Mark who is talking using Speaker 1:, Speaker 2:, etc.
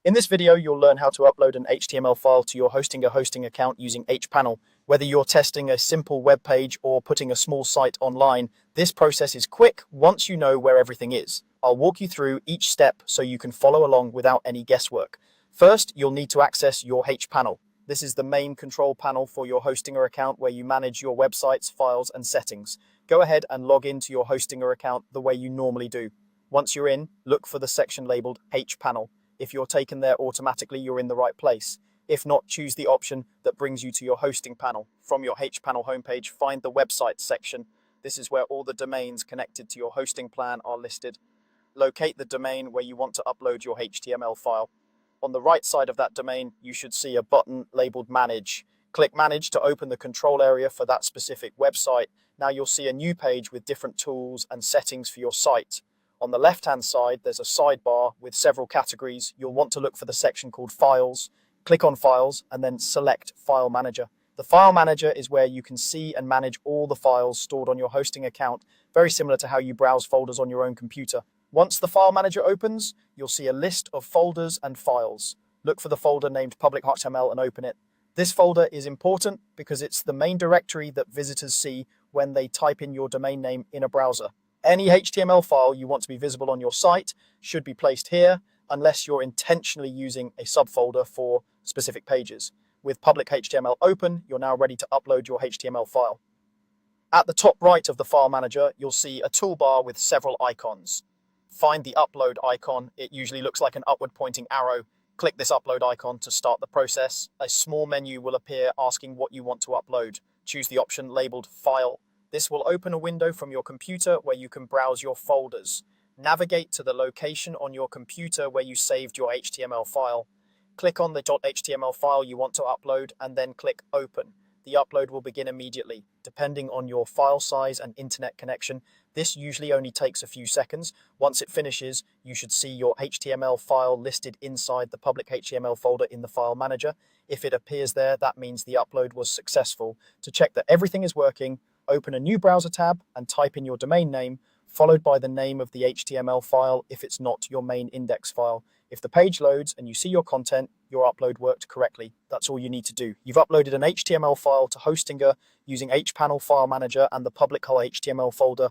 Speaker 1: In this video, you'll learn how to upload an HTML file to your hosting account using hPanel. Whether you're testing a simple web page or putting a small site online, this process is quick once you know where everything is. I'll walk you through each step so you can follow along without any guesswork. First, you'll need to access your hPanel. This is the main control panel for your Hostinger account where you manage your websites, files, and settings. Go ahead and log into your Hostinger account the way you normally do. Once you're in, look for the section labeled hPanel. If you're taken there automatically, you're in the right place. If not, choose the option that brings you to your hosting panel. From your hPanel homepage, find the websites section. This is where all the domains connected to your hosting plan are listed. Locate the domain where you want to upload your HTML file. On the right side of that domain, you should see a button labeled Manage. Click Manage to open the control area for that specific website. Now you'll see a new page with different tools and settings for your site. On the left-hand side, there's a sidebar with several categories. You'll want to look for the section called Files. Click on Files and then select File Manager. The File Manager is where you can see and manage all the files stored on your hosting account, very similar to how you browse folders on your own computer. Once the File Manager opens, you'll see a list of folders and files. Look for the folder named public.html and open it. This folder is important because it's the main directory that visitors see when they type in your domain name in a browser. Any HTML file you want to be visible on your site should be placed here unless you're intentionally using a subfolder for specific pages. With public HTML open, you're now ready to upload your HTML file. At the top right of the File Manager, you'll see a toolbar with several icons. Find the upload icon. It usually looks like an upward pointing arrow. Click this upload icon to start the process. A small menu will appear asking what you want to upload. Choose the option labeled File. This will open a window from your computer where you can browse your folders. Navigate to the location on your computer where you saved your HTML file. Click on the .html file you want to upload and then click Open. The upload will begin immediately. Depending on your file size and internet connection, this usually only takes a few seconds. Once it finishes, you should see your HTML file listed inside the public HTML folder in the File Manager. If it appears there, that means the upload was successful. To check that everything is working, open a new browser tab and type in your domain name, followed by the name of the HTML file if it's not your main index file. If the page loads and you see your content, your upload worked correctly. That's all you need to do. You've uploaded an HTML file to Hostinger using hPanel File Manager and the public HTML folder.